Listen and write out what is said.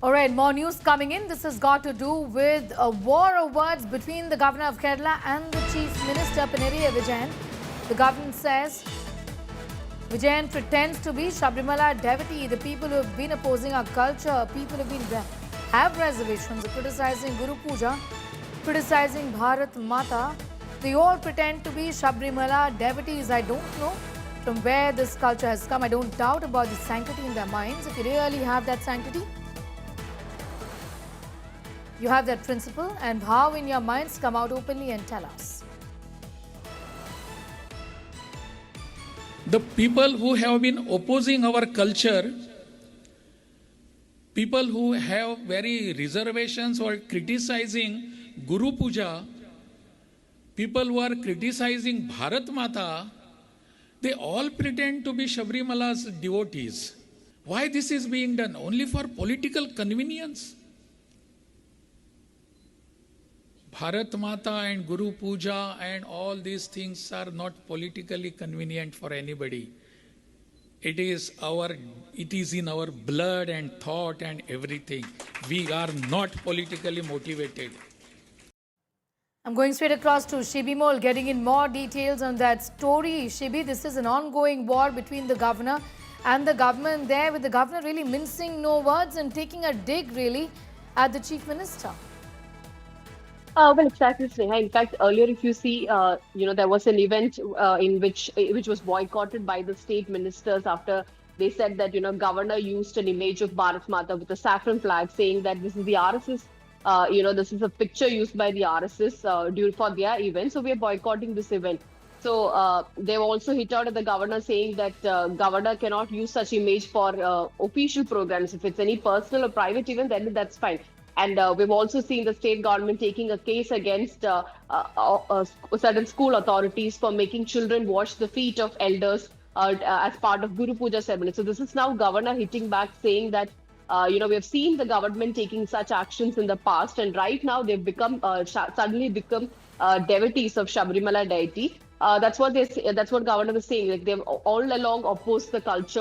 All right, more news coming in. This has got to do with a war of words between the governor of Kerala and the chief minister, Pinarayi Vijayan. The government says Vijayan pretends to be Sabrimala devotee. The people who have been opposing our culture, people who have reservations, criticizing Guru Puja, criticizing Bharat Mata. They all pretend to be Sabrimala devotees. I don't know from where this culture has come. I don't doubt about the sanctity in their minds. If you really have that sanctity, you have that principle, and how in your minds, come out openly and tell us. The people who have been opposing our culture, people who have very reservations or criticizing Guru Puja, people who are criticizing Bharat Mata, they all pretend to be Sabrimala's devotees. Why this is being done? Only for political convenience? Bharat Mata and Guru Puja and all these things are not politically convenient for anybody. It is in our blood and thought and everything. We are not politically motivated. I'm going straight across to Shibi Mol, getting in more details on that story. Shibi, this is an ongoing war between the governor and the government there, with the governor really mincing no words and taking a dig really at the chief minister. Well, exactly, Sneha. In fact, earlier, if you see, there was an event in which was boycotted by the state ministers after they said that, governor used an image of Bharat Mata with a saffron flag, saying that this is the RSS. This is a picture used by the RSS for their event. So we are boycotting this event. So they've also hit out at the governor, saying that governor cannot use such image for official programs. If it's any personal or private event, then that's fine. And we've also seen the state government taking a case against certain school authorities for making children wash the feet of elders as part of Guru Puja ceremony. So this is now governor hitting back, saying that we have seen the government taking such actions in the past, and right now they've suddenly become devotees of Sabrimala deity. That's what governor was saying. Like, they've all along opposed the culture.